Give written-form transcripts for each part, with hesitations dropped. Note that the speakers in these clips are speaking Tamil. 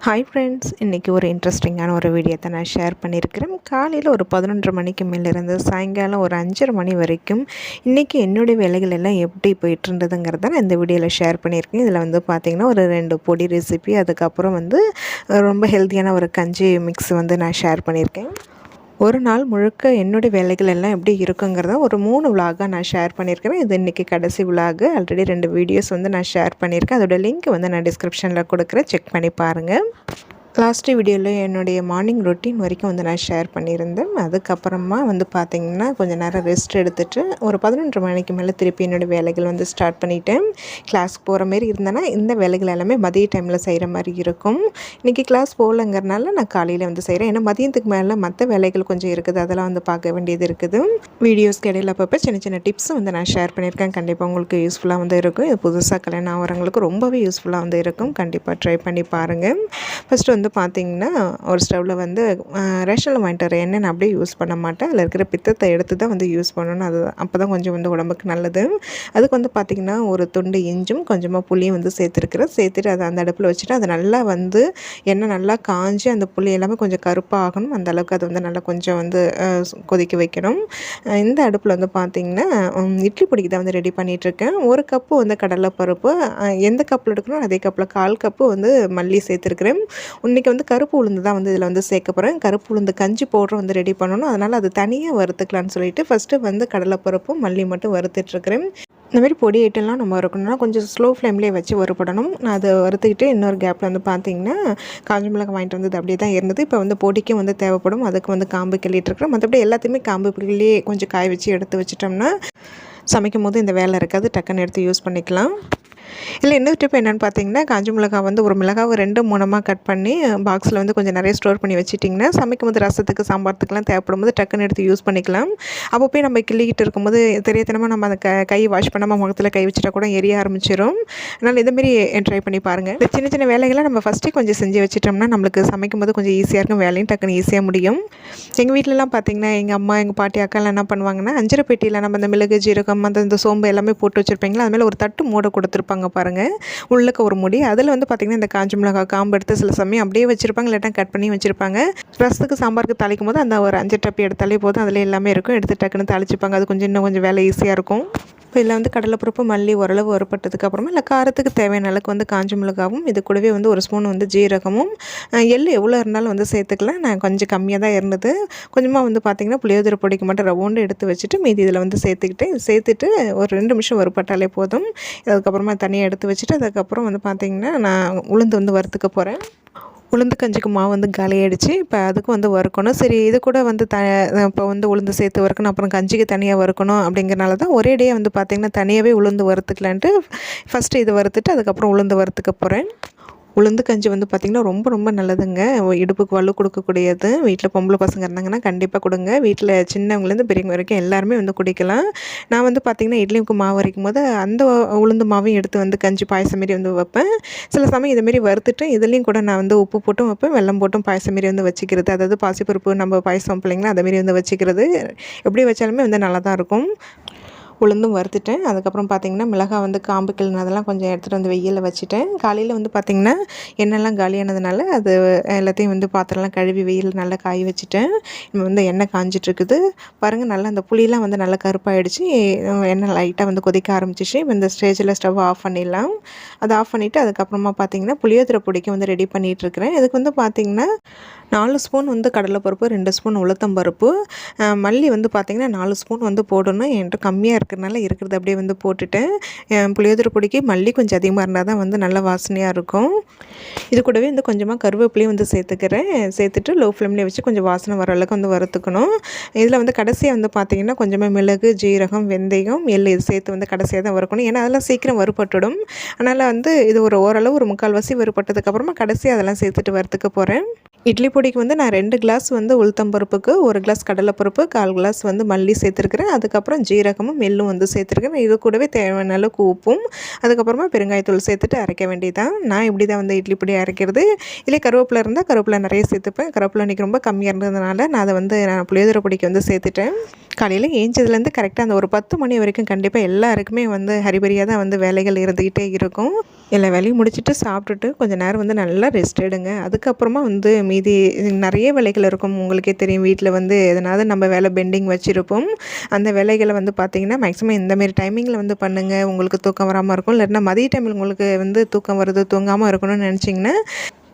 ஹாய் ஃப்ரெண்ட்ஸ், இன்றைக்கி ஒரு இன்ட்ரெஸ்டிங்கான ஒரு வீடியோத்தை நான் ஷேர் பண்ணியிருக்கிறேன். காலையில் ஒரு 11:30 மணிக்கு மேலேருந்து சாயங்காலம் ஒரு 5:30 மணி வரைக்கும் இன்றைக்கி என்னுடைய வேலைகள் எல்லாம் எப்படி போயிட்டுருந்ததுங்கிறத நான் இந்த வீடியோவில் ஷேர் பண்ணியிருக்கேன். இதில் வந்து பார்த்திங்கன்னா ஒரு 2 பொடி ரெசிபி, அதுக்கப்புறம் வந்து ரொம்ப ஹெல்த்தியான ஒரு கஞ்சி மிக்ஸ் வந்து நான் ஷேர் பண்ணியிருக்கேன். ஒரு நாள் முழுக்க என்னுடைய வேலைகள் எல்லாம் எப்படி இருக்குங்கிறத ஒரு 3 விலாகாக நான் ஷேர் பண்ணியிருக்கிறேன். இது இன்றைக்கி கடைசி விலாகு. ஆல்ரெடி 2 வீடியோஸ் வந்து நான் ஷேர் பண்ணியிருக்கேன். அதோட லிங்க் வந்து நான் டிஸ்கிரிப்ஷனில் கொடுக்குறேன், செக் பண்ணி பாருங்கள். லாஸ்ட்டு வீடியோவில் என்னுடைய மார்னிங் ரொட்டீன் வரைக்கும் வந்து நான் ஷேர் பண்ணியிருந்தேன். அதுக்கப்புறமா வந்து பார்த்திங்கன்னா கொஞ்சம் நேரம் ரெஸ்ட் எடுத்துகிட்டு ஒரு 11:30 மணிக்கு மேலே திருப்பி என்னோடய வேலைகள் வந்து ஸ்டார்ட் பண்ணிவிட்டேன். கிளாஸ்க்கு போகிற மாரி இருந்தேன்னா இந்த வேலைகள் எல்லாமே மதிய டைமில் செய்கிற மாதிரி இருக்கும். இன்றைக்கி கிளாஸ் போகலங்கிறனால நான் காலையில் வந்து செய்கிறேன். ஏன்னா மதியத்துக்கு மேலே மற்ற வேலைகள் கொஞ்சம் இருக்குது, அதெல்லாம் வந்து பார்க்க வேண்டியது இருக்குது. வீடியோஸ்க்கு இடையில் அப்பப்போ சின்ன சின்ன டிப்ஸும் வந்து நான் ஷேர் பண்ணியிருக்கேன். கண்டிப்பாக உங்களுக்கு யூஸ்ஃபுல்லாக வந்து இருக்கும். இது புதுசாக கல்யாணம் ஆகிறவங்களுக்கு ரொம்பவே யூஸ்ஃபுல்லாக வந்து இருக்கும். கண்டிப்பாக ட்ரை பண்ணி பாருங்கள். ஃபஸ்ட்டு வந்து பார்த்திங்கன்னா ஒரு ஸ்டவ்வில் வந்து ரேஷனில் வாங்கிட்டு வர எண்ணெய் நான் அப்படியே யூஸ் பண்ண மாட்டேன். அதில் இருக்கிற பித்தத்தை எடுத்து தான் வந்து யூஸ் பண்ணணும். அது அப்போ தான் கொஞ்சம் வந்து உடம்புக்கு நல்லது. அதுக்கு வந்து பார்த்திங்கன்னா ஒரு துண்டு இஞ்சும் கொஞ்சமாக புளியும் வந்து சேர்த்துட்டு அதை அந்த அடுப்பில் வச்சுட்டு அதை நல்லா வந்து எண்ணெய் நல்லா காஞ்சி அந்த புளி எல்லாமே கொஞ்சம் கருப்பாக ஆகணும். அந்த அளவுக்கு அது வந்து நல்லா கொஞ்சம் வந்து கொதிக்க வைக்கணும். இந்த அடுப்பில் வந்து பார்த்திங்கன்னா இட்லி பொடிக்கு தான் வந்து ரெடி பண்ணிகிட்ருக்கேன். ஒரு கப்பு வந்து கடலைப்பருப்பு, எந்த கப்பில் எடுக்கணும் அதே கப்பில் 1/4 கப்பு வந்து மல்லி சேர்த்துருக்குறேன். இன்றைக்கி வந்து கருப்பு உளுந்து தான் வந்து இதில் வந்து சேர்க்க போகிறேன். கருப்பு உளுந்து கஞ்சி பவுடர் வந்து ரெடி பண்ணணும். அதனால் அது தனியாக வறுத்துக்கலான்னு சொல்லிட்டு ஃபஸ்ட்டு வந்து கடலைப்பருப்பும் மல்லி மட்டும் வறுத்துட்ருக்கிறேன். இந்தமாரி பொடி ஐட்டம்லாம் நம்ம வறுக்கணும்னா கொஞ்சம் ஸ்லோ ஃப்ளேம்லேயே வச்சு வறுப்படணும். நான் அதை வறுத்துக்கிட்டு இன்னொரு கேப்பில் வந்து பார்த்திங்கன்னா காஞ்ச மிளகாய் வாங்கிட்டு வந்தது அப்படியே தான் இருந்தது. இப்போ வந்து பொடிக்கும் வந்து தேவைப்படும். அதுக்கு வந்து காம்பு கிள்ளிட்டுருக்குறேன். மற்றபடி எல்லாத்தையுமே காம்பு கிள்ளியே கொஞ்சம் காய வச்சு எடுத்து வச்சிட்டோம்னா சமைக்கும் போது இந்த வேலை இருக்காது, டக்குன்னு எடுத்து யூஸ் பண்ணிக்கலாம். இல்லை இன்னொரு டிப் என்னென்னு பார்த்தீங்கன்னா, காஞ்ச மிளகாய் வந்து ஒரு மிளகாவை 2-3 கட் பண்ணி பாக்ஸில் வந்து கொஞ்சம் நிறைய ஸ்டோர் பண்ணி வச்சுட்டிங்கன்னா சமைக்கும் போது ரசத்துக்கு சாம்பாரத்துக்குலாம் தேவைப்படும் போது டக்குன்னு எடுத்து யூஸ் பண்ணிக்கலாம். அப்போ போய் நம்ம கிள்ளிக்கிட்டு இருக்கும்போது தெரியாதனமாக நம்ம அந்த கை வாஷ் பண்ணாமல் முகத்தில் கை வச்சுட்டா கூட எரிய ஆரம்பிச்சிடும். அதனால் இதேமாரி ட்ரை பண்ணி பாருங்கள். இந்த சின்ன சின்ன வேலைகளை நம்ம ஃபஸ்ட்டே கொஞ்சம் செஞ்சு வச்சிட்டோம்னா நம்மளுக்கு சமைக்கும் போது கொஞ்சம் ஈஸியாக இருக்கும், வேலையும் டக்குன்னு ஈஸியாக முடியும். எங்கள் வீட்டிலலாம் பார்த்திங்கன்னா எங்கள் அம்மா, எங்கள் பாட்டி, அக்காலாம் என்ன பண்ணுவாங்கன்னா, அஞ்சரை பெட்டியில் நம்ம இந்த மிளகு, ஜீரகம், இந்த சோம்பு எல்லாமே போட்டு வச்சுருப்பீங்களா, அதுமாதிரி ஒரு தட்டு மூட கொடுத்துருப்பாங்க பாருங்கள், உள்ளக்க ஒரு முடி. அதில் வந்து பார்த்திங்கன்னா இந்த காஞ்ச மிளகாய் காம்பு எடுத்து சில சமயம் அப்படியே வச்சுருப்பாங்க, இல்லாட்டா கட் பண்ணி வச்சுருப்பாங்க. ரசத்துக்கு சாம்பாருக்கு தாளிக்கும் போது அந்த ஒரு 5 டப்பி எடுத்தாலே போதும், அதில் எல்லாமே இருக்கும், எடுத்து டக்குன்னு தாளிச்சுப்பாங்க. அது கொஞ்சம் இன்னும் கொஞ்சம் வேலை ஈஸியாக இருக்கும். இப்போ இதில் வந்து கடலைப்பருப்பு மல்லி ஓரளவு வறுப்பட்டதுக்கப்புறமா இல்லை காரத்துக்கு தேவையான அளவுக்கு வந்து காஞ்ச மிளகாவும், இது கூடவே வந்து ஒரு ஸ்பூன் வந்து ஜீரகமும், எள்ளு எவ்வளோ இருந்தாலும் வந்து சேர்த்துக்கலாம். நான் கொஞ்சம் கம்மியாக தான் இருந்தது. கொஞ்சமாக வந்து பார்த்திங்கன்னா புளியோதரை பொடிக்கு மட்டும் ரவுண்டு எடுத்து வச்சுட்டு மீதி இதில் வந்து சேர்த்துட்டு ஒரு 2 நிமிஷம் வறுப்பட்டாலே போதும். அதுக்கப்புறமா தனியாக எடுத்து வச்சுட்டு அதுக்கப்புறம் வந்து பார்த்திங்கன்னா நான் உளுந்து வந்து வறுத்துக்க போகிறேன். உளுந்து கஞ்சிக்கு மாவு வந்து காலியாகிடுச்சு. இப்போ அதுக்கு வந்து வறுக்கணும். சரி, இது கூட வந்து இப்போ வந்து உளுந்து சேர்த்து வறுக்கணும், அப்புறம் கஞ்சிக்கு தனியாக வறுக்கணும் அப்படிங்கிறனால தான் ஒரேடியாக வந்து பார்த்திங்கன்னா தனியாகவே உளுந்து வறுத்துக்கலான்ட்டு ஃபஸ்ட்டு இது வறுத்துட்டு அதுக்கப்புறம் உளுந்து வறுத்துக்க போகிறேன். உளுந்து கஞ்சி வந்து பார்த்திங்கன்னா ரொம்ப ரொம்ப நல்லதுங்க. இடுப்புக்கு வலு கொடுக்கக்கூடியது. வீட்டில் பொம்பளை பசங்க இருந்தாங்கன்னா கண்டிப்பாக கொடுங்க. வீட்டில் சின்னவங்கலேருந்து பெரியவங்க வரைக்கும் எல்லாருமே வந்து குடிக்கலாம். நான் வந்து பார்த்திங்கன்னா இட்லிக்கு மாவு அரைக்கும் போது அந்த உளுந்து மாவையும் எடுத்து வந்து கஞ்சி பாயசம் மாரி வந்து வைப்பேன். சில சமயம் இதுமாரி வறுத்துட்டு இதுலேயும் கூட நான் வந்து உப்பு போட்டும் வைப்பேன், வெல்லம் போட்டும் பாயசம் மாரி வந்து வச்சுக்கிறது. அதாவது பாசிப்பருப்பு நம்ம பாயசம் பிள்ளைங்களா அதேமாரி வந்து வச்சுக்கிறது. எப்படி வச்சாலுமே வந்து நல்லா தான் இருக்கும். உளுந்தும் வறுத்துட்டேன். அதுக்கப்புறம் பார்த்திங்கன்னா மிளகாய் வந்து காம்பு கிள்ளினதெல்லாம் கொஞ்சம் எடுத்துகிட்டு வந்து வெயிலில் வச்சுட்டேன். காலையில் வந்து பார்த்திங்கன்னா எண்ணெய்லாம் காலியானதுனால அது எல்லாத்தையும் வந்து பாத்திரம்லாம் கழுவி வெயிலில் நல்லா காய வச்சுட்டேன். இப்போ வந்து எண்ணெய் காஞ்சிட்ருக்குது பாருங்கள். நல்லா அந்த புளியெலாம் வந்து நல்லா கருப்பாகிடுச்சு. எண்ணெய் லைட்டாக வந்து கொதிக்க ஆரம்பிச்சிச்சு. இப்போ இந்த ஸ்டேஜில் ஸ்டவ் ஆஃப் பண்ணிடலாம். அதை ஆஃப் பண்ணிவிட்டு அதுக்கப்புறமா பார்த்திங்கன்னா புளியோதரை பொடிக்கு வந்து ரெடி பண்ணிகிட்ருக்கிறேன். இதுக்கு வந்து பார்த்திங்கன்னா 4 ஸ்பூன் வந்து கடலைப்பருப்பு, 2 ஸ்பூன் உளுத்தம்பருப்பு, மல்லி வந்து பார்த்திங்கன்னா 4 ஸ்பூன் வந்து போடணும். என்கிட்ட கம்மியாக இருக்கிறனால இருக்கிறது அப்படியே வந்து போட்டுட்டேன். புளியோதரை பொடிக்கு மல்லி கொஞ்சம் அதிகமாக இருந்தால் தான் வந்து நல்லா வாசனையாக இருக்கும். இது கூடவே வந்து கொஞ்சமாக கருவேப்பிலையும் வந்து சேர்த்துட்டு லோ ஃப்ளேம்லேயே வச்சு கொஞ்சம் வாசனை வர அளவுக்கு வந்து வறுத்துக்கணும். இதில் வந்து கடைசியாக வந்து பார்த்திங்கன்னா கொஞ்சமாக மிளகு, ஜீரகம், வெந்தயம், எள்ளு இது சேர்த்து வந்து கடைசியாக தான் வறுக்கணும். ஏன்னா அதெல்லாம் சீக்கிரம் வறுப்பட்டுடும். அதனால் வந்து இது ஓரளவு ஒரு 3/4 வறுப்பட்டதுக்கப்புறமா கடைசியாக அதெல்லாம் சேர்த்துட்டு வறுத்துக்க போகிறேன். இட்லி பொடிக்கு வந்து நான் 2 கிளாஸ் வந்து உளுத்தம்பருப்புக்கு 1 கிளாஸ் கடலைப்பருப்பு, 1/4 கிளாஸ் வந்து மல்லி சேர்த்துருக்கிறேன். அதுக்கப்புறம் ஜீரகமும் எள்ளும் வந்து சேர்த்துருக்கேன். இது கூடவே தேவையான அளவுக்கு உப்பும் அதுக்கப்புறமா பெருங்காயத்தூள் சேர்த்துட்டு அரைக்க வேண்டியதான். நான் இப்படி தான் வந்து இட்லி பொடி அரைக்கிறது. இதிலே கருவேப்பிலை இருந்தால் கருவேப்பிலை நிறைய சேர்த்துப்பேன். கருவேப்பிலை இன்றைக்கி ரொம்ப கம்மியாக இருந்ததுனால நான் அதை வந்து புளியோதரை பொடிக்கு வந்து சேர்த்துட்டேன். காலையில் ஏஞ்சதுலேருந்து கரெக்டாக அந்த ஒரு 10 மணி வரைக்கும் கண்டிப்பாக எல்லாருக்குமே வந்து ஹரிபரியாக தான் வந்து வேலைகள் இருந்துக்கிட்டே இருக்கும். எல்லா வேலையும் முடிச்சுட்டு சாப்பிட்டுட்டு கொஞ்சம் நேரம் வந்து நல்லா ரெஸ்ட் எடுங்க. அதுக்கப்புறமா வந்து மீதி நிறைய வேலைகள் இருக்கும். உங்களுக்கே தெரியும், வீட்டில் வந்து எதனாவது நம்ம வேலை பெண்டிங் வச்சுருப்போம். அந்த வேலைகளை வந்து பார்த்திங்கன்னா மேக்ஸிமம் இந்தமாரி டைமிங்கில் வந்து பண்ணுங்கள். உங்களுக்கு தூக்கம் வராமல் இருக்கும். இல்லைன்னா மதிய டைமில் உங்களுக்கு வந்து தூக்கம் வருது, தூங்காமல் இருக்கணும்னு நினச்சிங்கன்னா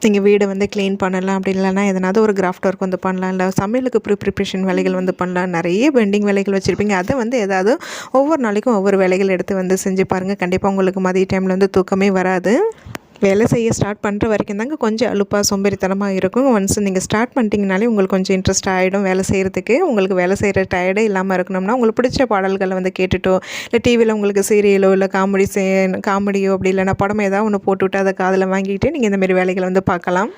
நீங்கள் வீடை வந்து க்ளீன் பண்ணலாம். அப்படி இல்லைனா எதனாவது ஒரு கிராஃப்ட் ஒர்க் வந்து பண்ணலாம். இல்லை சமையலுக்கு ப்ரிப்ரேஷன் வேலைகள் வந்து பண்ணலாம். நிறைய பெண்டிங் வேலைகள் வச்சுருப்பீங்க. அதை வந்து ஏதாவது ஒவ்வொரு நாளைக்கும் ஒவ்வொரு வேலைகள் எடுத்து வந்து செஞ்சு பாருங்கள். கண்டிப்பாக உங்களுக்கு மதிய டைமில் வந்து தூக்கமே வராது. வேலை செய்ய ஸ்டார்ட் பண்ணுற வரைக்கும் தாங்க கொஞ்சம் அலுப்பாக சோம்பேறித்தனமாக இருக்கும். ஒன்ஸ் நீங்கள் ஸ்டார்ட் பண்ணிட்டீங்கனாலே உங்களுக்கு கொஞ்சம் இன்ட்ரெஸ்ட் ஆகிடும் வேலை செய்கிறதுக்கு. உங்களுக்கு வேலை செய்கிற டயர்டே இல்லாமல் இருக்கணும்னா உங்களுக்கு பிடிச்ச பாடல்களை வந்து கேட்டுட்டோ, இல்லை டிவியில் உங்களுக்கு சீரியலோ இல்லை காமெடியோ அப்படி இல்லைனா படம் ஏதாவது ஒன்று போட்டுவிட்டு அதை காதில் வாங்கிட்டு நீங்கள் இந்தமாரி வேலைகளை வந்து பார்க்கலாம்.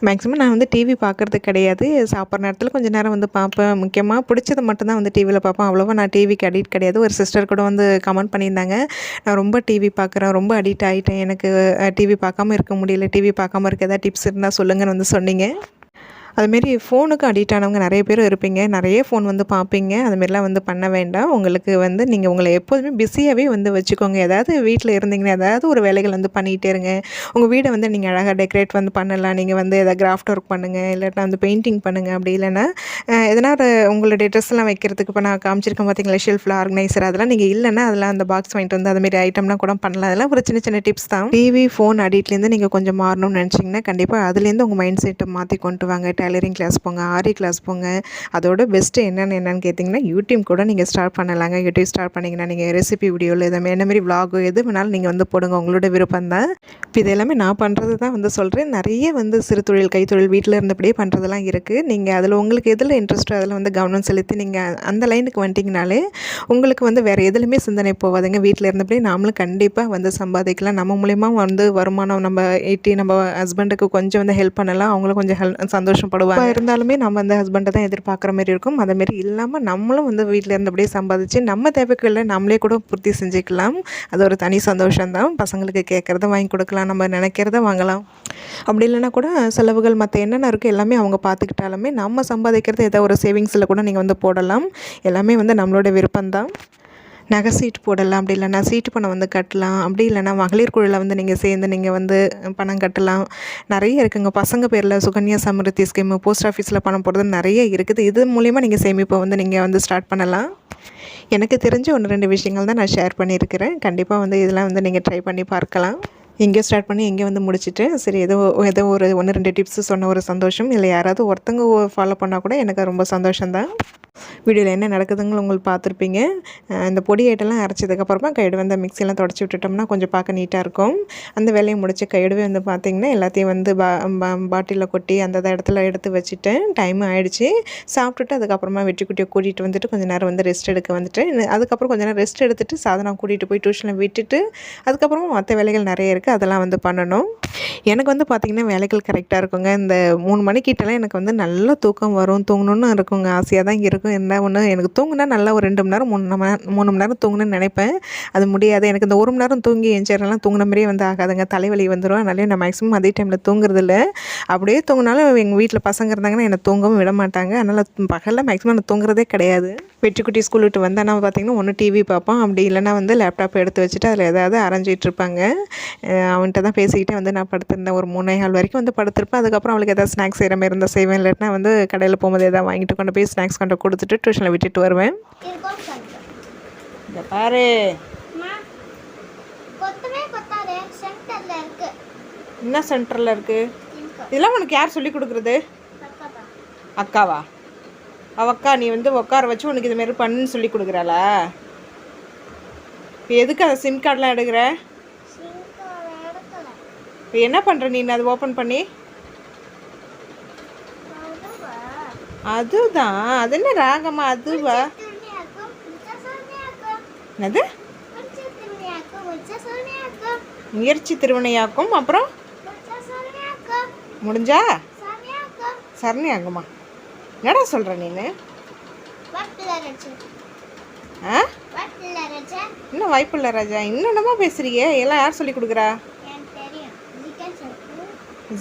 மேக்ஸிமம் நான் வந்து டிவி பார்க்குறது கிடையாது. சாப்பிட்ற நேரத்தில் கொஞ்சம் நேரம் வந்து பார்ப்பேன். முக்கியமாக பிடிச்சது மட்டும்தான் வந்து டிவியில் பார்ப்பேன். அவ்வளோவா நான் டிவிக்கு அடிக்ட் கிடையாது. ஒரு சிஸ்டர் கூட வந்து கமெண்ட் பண்ணியிருந்தாங்க, நான் ரொம்ப டிவி பார்க்குறேன், ரொம்ப அடிக்ட் ஆகிட்டேன், எனக்கு டிவி பார்க்காம இருக்க முடியல, டிவி பார்க்காம இருக்க ஏதாவது டிப்ஸ் இருந்தால் சொல்லுங்கன்னு வந்து சொன்னீங்க. அதுமாரி ஃபோனுக்கு அடிக்ட் ஆனவங்க நிறைய பேர் இருப்பீங்க. நிறைய ஃபோன் வந்து பார்ப்பீங்க. அதுமாரிலாம் வந்து பண்ண வேண்டாம். உங்களுக்கு வந்து நீங்கள் உங்களை எப்போதுமே பிஸியாகவே வந்து வச்சுக்கோங்க. ஏதாவது வீட்டில் இருந்தீங்கன்னா ஏதாவது ஒரு வேலைகள் வந்து பண்ணிகிட்டே இருங்க. உங்கள் வீடை வந்து நீங்கள் அழகாக டெக்கரேட் வந்து பண்ணலாம். நீங்கள் வந்து எதாவது கிராஃப்ட் ஒர்க் பண்ணுங்கள், இல்லாட்டா வந்து பெயிண்டிங் பண்ணுங்கள். அப்படி இல்லைன்னா எதனா ஒரு உங்களுடைய ட்ரெஸ்லாம் வைக்கிறதுக்கு இப்போ நான் காமிச்சிருக்கேன் பார்த்தீங்களா, ஷெல்ஃபில் ஆர்கனைசர், அதெல்லாம் நீங்கள் இல்லைன்னா அதெல்லாம் அந்த பாக்ஸ் வாங்கிட்டு வந்து அதுமாரி ஐட்டம்லாம் கூட பண்ணலாம். அதெல்லாம் ஒரு சின்ன சின்ன டிப்ஸ் தான். டிவி, ஃபோன் அடிக்ட்லேருந்து நீங்கள் கொஞ்சம் மாறணும்னு நினச்சிங்கன்னா கண்டிப்பாக அதுலேருந்து உங்கள் மைண்ட் செட்டை மாற்றி கொண்டு வாங்க. டெய்லரிங் கிளாஸ் போங்க, ஆரி கிளாஸ் போங்க. அதோட பெஸ்ட்டு என்னென்னு கேட்டிங்கன்னா யூடியூப் கூட நீங்கள் ஸ்டார்ட் பண்ணலாங்க. யூடியூப் ஸ்டார்ட் பண்ணிங்கன்னா நீங்கள் ரெசிபி வீடியோவில் என்னமாரி விலாகோ எது வேணாலும் நீங்கள் வந்து போடுங்க. உங்களோட விருப்பம் தான். இப்போ இது எல்லாமே நான் பண்ணுறது தான் வந்து சொல்கிறேன். நிறைய வந்து சிறு தொழில், கைத்தொழில் வீட்டில் இருந்தபடியே பண்ணுறதெல்லாம் இருக்குது. நீங்கள் அதில் உங்களுக்கு எதில் இன்ட்ரெஸ்ட்டோ அதில் வந்து கவனம் செலுத்தி நீங்கள் அந்த லைனுக்கு வந்துட்டிங்கனாலே உங்களுக்கு வந்து வேறு எதுலையுமே சிந்தனை போகாதுங்க. வீட்டில் இருந்தபடியே நாமளும் கண்டிப்பாக வந்து சம்பாதிக்கலாம். நம்ம மூலிமா வந்து வருமானம் நம்ம ஈட்டி நம்ம ஹஸ்பண்டுக்கு கொஞ்சம் வந்து ஹெல்ப் பண்ணலாம். அவங்களும் கொஞ்சம் சந்தோஷப்படுவாங்க. இருந்தாலுமே நம்ம அந்த ஹஸ்பண்டை தான் எதிர்பார்க்குற மாதிரி இருக்கும். அதேமாரி இல்லாமல் நம்மளும் வந்து வீட்டில் இருந்தபடியே சம்பாதிச்சு நம்ம தேவைக்குள்ள நம்மளே கூட பூர்த்தி செஞ்சுக்கலாம். அது ஒரு தனி சந்தோஷம்தான். பசங்களுக்கு கேட்குறத வாங்கி கொடுக்கலாம், நம்ம நினைக்கிறத வாங்கலாம். அப்படி இல்லைன்னா கூட செலவுகள் மற்ற என்னென்ன இருக்கோ எல்லாமே அவங்க பார்த்துக்கிட்டாலுமே நம்ம சம்பாதிக்கிறது ஏதோ ஒரு சேவிங்ஸில் கூட நீங்கள் வந்து போடலாம். எல்லாமே வந்து நம்மளோட விருப்பம்தான். நகை சீட்டு போடலாம், அப்படி இல்லைனா சீட்டு பணம் வந்து கட்டலாம், அப்படி இல்லைனா மகளிர் குழுவில் வந்து நீங்கள் சேர்ந்து நீங்கள் வந்து பணம் கட்டலாம். நிறைய இருக்குங்க. பசங்க பேரில் சுகன்யா சமிருத்தி ஸ்கீமு, போஸ்ட் ஆஃபீஸில் பணம் போடுறது நிறைய இருக்குது. இது மூலிமா நீங்கள் சேமிப்பை வந்து நீங்கள் வந்து ஸ்டார்ட் பண்ணலாம். எனக்கு தெரிஞ்ச 1-2 விஷயங்கள் தான் நான் ஷேர் பண்ணியிருக்கிறேன். கண்டிப்பாக வந்து இதெல்லாம் வந்து நீங்கள் ட்ரை பண்ணி பார்க்கலாம். எங்கேயோ ஸ்டார்ட் பண்ணி எங்கேயோ வந்து முடிச்சுட்டு சரி ஏதோ ஒரு 1-2 டிப்ஸு சொன்ன ஒரு சந்தோஷம். இல்லை யாராவது ஒருத்தங்க ஃபாலோ பண்ணால் கூட எனக்கு ரொம்ப சந்தோஷம்தான். வீடியோவில் என்ன நடக்குதுங்க உங்களுக்கு பார்த்துருப்பீங்க. இந்த பொடி ஐட்டெல்லாம் அரைச்சதுக்கப்புறமா கையோடு வந்து மிக்சியெல்லாம் தொடச்சி விட்டுட்டோம்னா கொஞ்சம் பார்க்க நீட்டாக இருக்கும். அந்த வேலையை முடிச்சு கையோடவே வந்து பார்த்திங்கன்னா எல்லாத்தையும் வந்து பாட்டிலில் கொட்டி அந்த இடத்துல எடுத்து வச்சுட்டேன். டைம் ஆகிடுச்சு. சாப்பிட்டுட்டு அதுக்கப்புறமா வெற்றிக்குட்டியை கூட்டிகிட்டு வந்துட்டு கொஞ்சம் நேரம் வந்து ரெஸ்ட் எடுக்க வந்துட்டேன். அதுக்கப்புறம் கொஞ்சம் நேரம் ரெஸ்ட் எடுத்துகிட்டு சாதனா கூட்டிகிட்டு போய் டியூஷனில் விட்டுட்டு அதுக்கப்புறமா மற்ற வேலைகள் நிறைய இருக்குது, அதெல்லாம் வந்து பண்ணணும். எனக்கு வந்து பார்த்திங்கன்னா வேலைகள் கரெக்டாக இருக்குங்க. இந்த 3 மணிக்கிட்டலாம் எனக்கு வந்து நல்லா தூக்கம் வரும், தூங்கணுன்னு இருக்குங்க, ஆசையாக தான் இருக்கும். என்ன ஒன்று எனக்கு தூங்குனா நல்லா ஒரு 2 மணி நேரம் 3 மணி நேரம் தூங்கணும்னு நினைப்பேன். அது முடியாது. எனக்கு இந்த 1 மணி நேரம் தூங்கி எந்திரிச்சேன்னா தூங்கின மாதிரியே வந்து ஆகாதுங்க. தலைவலி வந்துடும். அதனால நான் மேக்ஸிமம் அதே டைமில் தூங்குறதில்ல. அப்படியே தூங்கினாலும் எங்கள் வீட்டில் பசங்க இருந்தாங்கன்னா என்னை தூங்கவும் விட மாட்டாங்க. அதனால் பகலில் மேக்ஸிமம் நான் தூங்குறதே கிடையாது. வெற்றிக்குட்டி ஸ்கூல் விட்டு வந்தானா பார்த்திங்கன்னா ஒன்று டிவி பார்ப்பான், அப்படி இல்லைனா வந்து லேப்டாப் எடுத்து வச்சுட்டு அதில் ஏதாவது அரைஞ்சிட்டு இருப்பாங்க. அவன்கிட்ட தான் பேசிக்கிட்டே வந்து நான் படுத்திருந்தேன். ஒரு 3:15 வரைக்கும் வந்து படுத்திருப்பேன். அதுக்கப்புறம் அவளுக்கு ஏதாவது ஸ்நாக்ஸ் செய்கிற மாதிரி இருந்தால் செய்வேன். இல்லைன்னா வந்து கடையில் போகும்போது எதாவது வாங்கிட்டு கொண்டு போய் ஸ்நாக்ஸ் கொண்டு கொடுத்துட்டு டியூஷனில் விட்டுட்டு வருவேன். இந்த பாரு என்ன சென்டரில் இருக்குது இதெல்லாம் உனக்கு யார் சொல்லி கொடுக்குறது? அக்காவா? அக்கா நீ வந்து உட்கார வச்சு உனக்கு இதுமாரி பண்ணுன்னு சொல்லி கொடுக்குறாளா? இப்போ எதுக்கு அந்த சிம் கார்டெலாம் எடுக்கிற? இப்போ என்ன பண்ணுற நீ அதை ஓப்பன் பண்ணி? அதுதான். அது என்ன ராகமா? அதுவா? என்னது? முயற்சி திருவினையாக்கும். அப்புறம் முடிஞ்சா சரணி ஆகுமா? என்னடா சொல்கிற நீனு? ஆ இன்னும் வாய்ப்பில்லை ராஜா. இன்னும் பேசுறியே. எல்லாம் யார் சொல்லி கொடுக்குறா?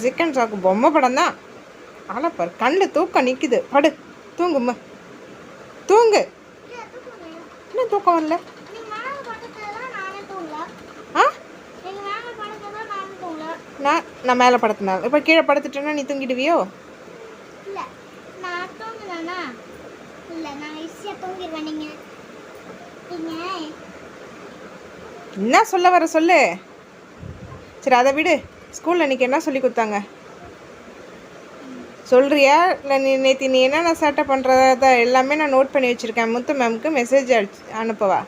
சிக்கன் சாக்கு பொம்மை படம் தான். ஆளப்பார் கண்ணில் தூக்கம் நிற்குது. படு தூங்கும்மா, தூங்கு. என்ன தூக்கம் வரல? ஆ நான் மேலே படுத்தினா இப்போ கீழே படுத்துட்டேன்னா நீ தூங்கிடுவியோ? இல்லை நான் தூங்குனா இல்லை நான் ஈஸியாக தூங்கிடுவேன். நீங்கள் என்ன சொல்ல வர சொல்லு. சரி அதை விடு. ஸ்கூலில் இன்றைக்கி என்ன சொல்லி கொடுத்தாங்க சொல்கிறியா? இல்லை நேற்று நீ என்னென்ன சேட்டை பண்ணுறத எல்லாமே நான் நோட் பண்ணி வச்சுருக்கேன். முத்து மேம்க்கு மெசேஜ் அனுப்பவா?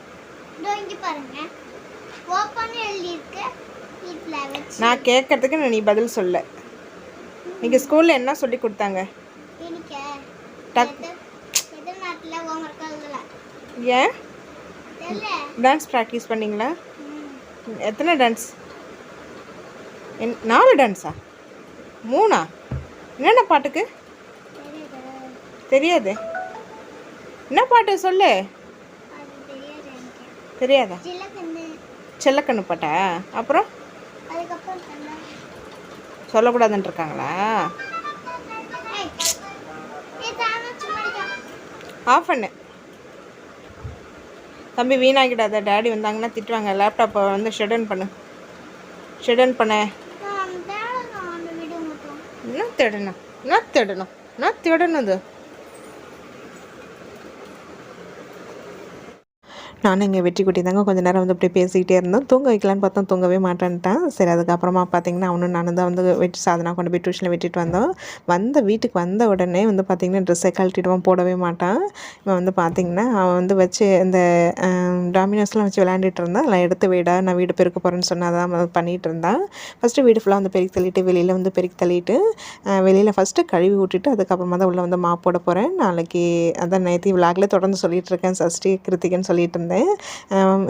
நான் கேட்கறதுக்கு நீ பதில் சொல்ல. இன்னைக்கு ஸ்கூலில் என்ன சொல்லி கொடுத்தாங்க? ஏன் டான்ஸ் ப்ராக்டிஸ் பண்ணிங்களா? எத்தனை டான்ஸ்? 4 டான்ஸா? 3? என்னென்ன பாட்டுக்கு தெரியாது? என்ன பாட்டு சொல்லு. தெரியாதா? செல்லக்கண்ணு பாட்டா? அப்புறம் சொல்லக்கூடாதுன்னு இருக்காங்களா? ஆஃப் பண்ணு தம்பி, வீணாகிடாத. டேடி வந்தாங்கன்னா திட்டுவாங்க. லேப்டாப்பை வந்து ஷெட் பண்ணு. என்ன தேடணும் இது? நானும் இங்கே வெற்றி குட்டி தாங்க கொஞ்சம் நேரம் வந்து அப்படியே பேசிக்கிட்டே இருந்தோம். தூங்க வைக்கலான்னு பார்த்தோம், தூங்கவே மாட்டேன்ட்டான். சரி அதுக்கப்புறமா பார்த்தீங்கன்னா அவனும் நானும் தான் வந்து சாதனா கொண்டு போய் டியூஷனில் விட்டுட்டு வந்தோம். வீட்டுக்கு வந்த உடனே வந்து பார்த்திங்கன்னா ட்ரெஸ்ஸை கழட்டிடுவான், போடவே மாட்டான். இவன் வந்து பார்த்திங்கன்னா அவன் வந்து வச்சு இந்த டாமினோஸ்லாம் வச்சு விளையாண்டுட்டு இருந்தான். அதெல்லாம் எடுத்து வீடா நான் வீடு பெருக்க போகிறேன்னு சொன்னால் தான் பண்ணிகிட்டு இருந்தான். ஃபஸ்ட்டு வீடு ஃபுல்லாக வந்து பெருக்கி தள்ளிட்டு வெளியில் வந்து பெருக்கி தள்ளிட்டு வெளியில் ஃபஸ்ட்டு கழுவி விட்டுட்டு அதுக்கப்புறமா தான் உள்ளே வந்து மாப் போட போகிறேன். நாளைக்கு அதான் நேற்று விளாக்லேயே தொடர்ந்து சொல்லிகிட்டு இருக்கேன், சஷ்டி கிருத்திகன்னு சொல்லிட்டு இருந்தேன்.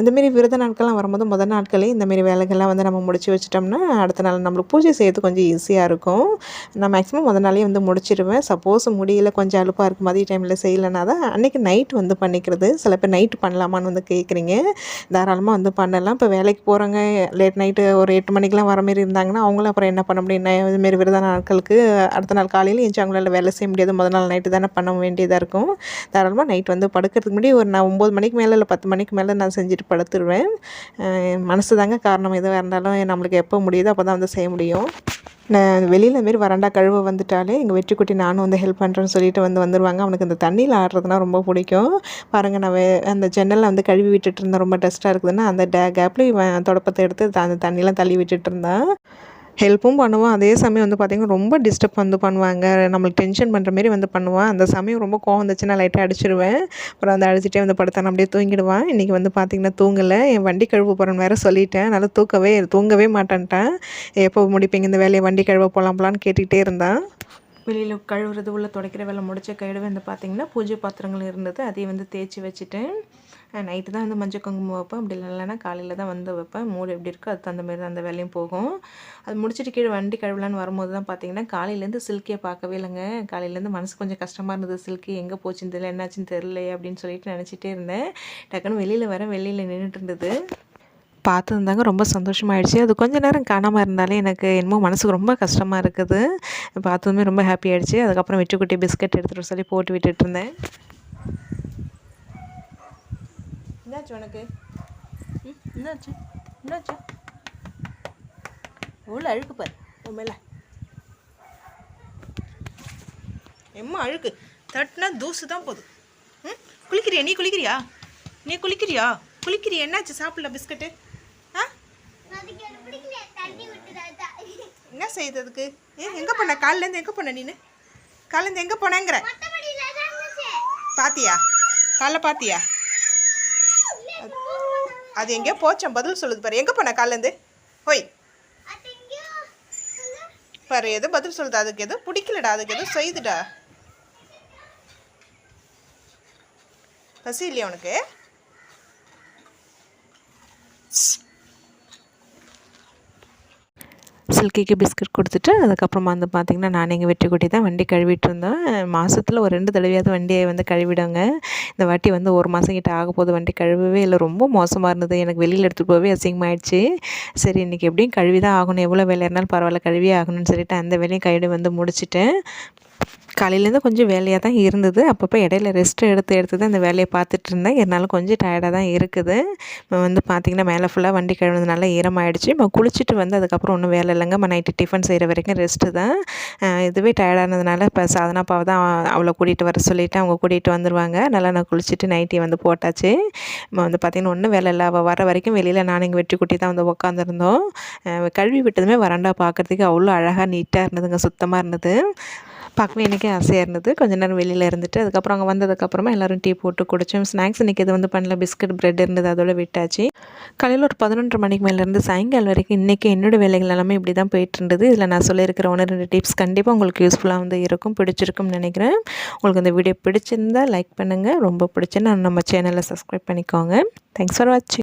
இந்தமாரி விரத நாட்கள்லாம் வரும்போது முதல் நாட்களே இந்தமாரி வேலைகள்லாம் வந்து நம்ம முடிச்சு வச்சிட்டோம்னா அடுத்த நாள் நம்மளுக்கு பூஜை செய்யறது கொஞ்சம் ஈஸியாக இருக்கும். நான் மேக்ஸிமம் முதல் நாளே வந்து முடிச்சிடுவேன். சப்போஸ் முடியல கொஞ்சம் அலுப்பாக இருக்கும் மதிய டைமில் செய்யலைன்னா தான் அன்றைக்கி நைட் வந்து பண்ணிக்கிறது. சில பேர் நைட்டு பண்ணலாமான்னு வந்து கேட்குறீங்க. தாராளமாக வந்து பண்ணலாம். இப்போ வேலைக்கு போகிறவங்க லேட் நைட்டு ஒரு 8 மணிக்கெலாம் வர மாரி இருந்தாங்கன்னா அவங்களும் அப்புறம் என்ன பண்ண முடியும்? இதுமாரி விரத நாட்களுக்கு அடுத்த நாள் காலையில் எஞ்சி அவங்களால வேலை செய்ய முடியாது. முதல் நாள் நைட்டு தானே பண்ண வேண்டியதாக இருக்கும். தாராளமாக நைட் வந்து படுக்கிறதுக்கு முன்னாடி நான் 9 மணிக்கு மேலே இல்லை 10 மணிக்கு மேலே நான் செஞ்சுட்டு படுத்துருவேன். மனசு தாங்க காரணம். எதுவாக இருந்தாலும் நம்மளுக்கு எப்போ முடியுதோ அப்போ தான் வந்து செய்ய முடியும். நான் வெளியில் மாரி வராண்டா கழுவ வந்துட்டாலே எங்கள் வெற்றிக்குட்டி நானும் வந்து ஹெல்ப் பண்ணுறேன்னு சொல்லிட்டு வந்துடுவாங்க. அவனுக்கு அந்த தண்ணியில் ஆடுறதுனா ரொம்ப பிடிக்கும். பாருங்கள், நான் அந்த ஜன்னலில் வந்து கழுவி விட்டுட்டு இருந்தேன். ரொம்ப டஸ்ட்டாக இருக்குதுன்னா அந்த கேப்லேயும் தொடப்பத்தை எடுத்து அந்த தண்ணியெலாம் தள்ளி விட்டுட்டு இருந்தேன். ஹெல்ப்பும் பண்ணுவான். அதே சமயம் வந்து பார்த்திங்கன்னா ரொம்ப டிஸ்டர்ப் வந்து பண்ணுவாங்க. நம்மளுக்கு டென்ஷன் பண்ணுற மாரி வந்து பண்ணுவான். அந்த சமயம் ரொம்ப கோவம் வந்துச்சுன்னா லைட்டாக அடிச்சிடுவேன். அப்புறம் வந்து அடிச்சுட்டே வந்து படுத்தான் அப்படியே தூங்கிடுவான். இன்றைக்கி வந்து பார்த்திங்கன்னா தூங்கலை. என் வண்டி கழுவ போகிறேன்னு வேறு சொல்லிட்டேன். அதனால் தூங்கவே மாட்டேன்ட்டான். எப்போ முடிப்பீங்க இந்த வேலையை, வண்டி கழுவ போகலாம்லான்னு கேட்டுக்கிட்டே இருந்தான். வெளியில் கழுவுறது உள்ள துடைக்கிற வேலை முடிச்ச கையோடு வந்து பார்த்திங்கன்னா பூஜை பாத்திரங்கள் இருந்தது. அதையும் வந்து தேய்ச்சி வச்சுட்டேன். நைட்டு தான் வந்து மஞ்சள் குங்குமம் வைப்பேன். அப்படி இல்லைன்னா காலையில் தான் வந்து வைப்பேன். மூடு எப்படி இருக்கோ அது தகுந்த மாதிரி தான் அந்த வேலையும் போகும். அது முடிச்சுட்டு கீழே வண்டி கழுவலான்னு வரும்போது தான் பார்த்திங்கன்னா காலையிலேருந்து சில்கியை பார்க்கவே இல்லைங்க. காலையிலேருந்து மனசு கொஞ்சம் கஷ்டமாக இருந்தது. சில்கி எங்கே போச்சுன்னு தெரியல, என்னாச்சுன்னு தெரியலையே அப்படின்னு சொல்லிட்டு நினச்சிட்டே இருந்தேன். டக்குன்னு வெளியில் நின்றுட்டு இருந்தது. பார்த்துருந்தாங்க, ரொம்ப சந்தோஷமாயிடுச்சு. அது கொஞ்சம் நேரம் காணாமல் இருந்தாலே எனக்கு என்னமோ மனசுக்கு ரொம்ப கஷ்டமாக இருக்குது. பார்த்ததுமே ரொம்ப ஹாப்பி ஆகிடுச்சு. அதுக்கப்புறம் வெற்றிக்குட்டி பிஸ்கட் எடுத்துகிட்டு சொல்லி போட்டு விட்டுட்டு இருந்தேன். என்னாச்சு உனக்கு? என்னாச்சு? எவ்வளோ அழுக்கு பாரு உன் மேலே. எம்மா அழுக்கு தட்டுனா தூசு தான் போகுது. குளிக்கிறியா? நீ குளிக்கிறியா? என்னாச்சு? சாப்பிடல பிஸ்கட்டு? என்ன செய்யுறதுக்கு? எங்கே போன? காலிலேருந்து எங்கே போன? காலிலேருந்து எங்கே போனேங்கிற? பாத்தியா? காலைல பாத்தியா? அது எங்கேயோ போச்சேன், பதில் சொல்லுது பாரு. எங்கே போன காலிலேருந்து? ஹோய் பாரு, எது பதில் சொல்லுது. அதுக்கு எதுவும் பிடிக்கலடா, அதுக்கு எதுவும் செய்யுதுடா. பசி இல்லையா உனக்கு? சில்கிக்கு பிஸ்கட் கொடுத்துட்டு அதுக்கப்புறமா வந்து பார்த்திங்கன்னா நான் எங்கள் வெற்றிக்குட்டி தான் வண்டி கழுவிட்டு இருந்தோம். மாதத்தில் ஒரு 2 தடவையாவது வண்டியை வந்து கழுவிடுங்க. இந்த வாட்டி வந்து 1 மாதம் கிட்ட ஆக போது வண்டி கழுவவே இல்லை. ரொம்ப மோசமாக இருந்தது. எனக்கு வெளியில் எடுத்துகிட்டு போகவே அசிங்கமாகிடுச்சு. சரி இன்றைக்கி எப்படியும் கழுவி தான் ஆகணும், எவ்வளோ வேலை இருந்தாலும் பரவாயில்ல கழுவியே ஆகணும்னு சொல்லிட்டு அந்த வேலையும் கையோடு வந்து முடிச்சுட்டேன். காலையிலேருந்து கொஞ்சம் வேலையாக தான் இருந்தது. அப்பப்போ இடையில ரெஸ்ட் எடுத்து தான் இந்த வேலையை பார்த்துட்டு இருந்தேன். இருந்தாலும் கொஞ்சம் டயர்டாக தான் இருக்குது. வந்து பார்த்திங்கன்னா மேலே ஃபுல்லாக வண்டி கழுவுனதுனால ஈரமாயிடுச்சு. குளிச்சுட்டு வந்து அதுக்கப்புறம் ஒன்றும் வேலை இல்லைங்க. நைட்டு டிஃபன் செய்கிற வரைக்கும் ரெஸ்ட்டு தான். இதுவே டயர்டானதுனால இப்போ சாதனா அப்பாவை தான் அவளை கூட்டிகிட்டு வர சொல்லிவிட்டு அவங்க கூட்டிகிட்டு வந்துடுவாங்க. நல்லா நான் குளிச்சுட்டு நைட்டி வந்து போட்டாச்சு. வந்து பார்த்திங்கன்னா ஒன்றும் வேலை இல்லை. அவள் வர வரைக்கும் வெளியில் நானும் எங்கள் வெற்றி குட்டி தான் வந்து உட்காந்துருந்தோம். கழுவி விட்டதுமே வராண்டா பார்க்குறதுக்கு அவ்வளோ அழகாக நீட்டாக இருந்ததுங்க. சுத்தமாக இருந்தது. பார்க்கவே எனக்கே ஆசையாக இருந்தது. கொஞ்ச நேரம் வெளியில் இருந்துட்டு அதுக்கப்புறம் அங்கே வந்ததுக்கப்புறமா எல்லோரும் டீ போட்டு குடித்தோம். ஸ்நாக்ஸ் இன்றைக்கி எது வந்து பண்ணல. பிஸ்கட் ப்ரெட் இருந்தது, அதோட விட்டாச்சு. காலையில் ஒரு 11:30 மணிக்கு மேலேருந்து சாயங்காலம் வரைக்கும் இன்றைக்கி என்னோடய வேலைகள் எல்லாமே இப்படி தான் போயிட்டுருந்தது. இதில் நான் சொல்லியிருக்கிற 1-2 டிப்ஸ் கண்டிப்பாக உங்களுக்கு யூஸ்ஃபுல்லாக வந்து இருக்கும், பிடிச்சிருக்கும்னு நினைக்கிறேன். உங்களுக்கு இந்த வீடியோ பிடிச்சிருந்தால் லைக் பண்ணுங்கள். ரொம்ப பிடிச்சுன்னா நம்ம சேனலை சப்ஸ்கிரைப் பண்ணிக்கோங்க. தேங்க்ஸ் ஃபார் வாட்சிங்.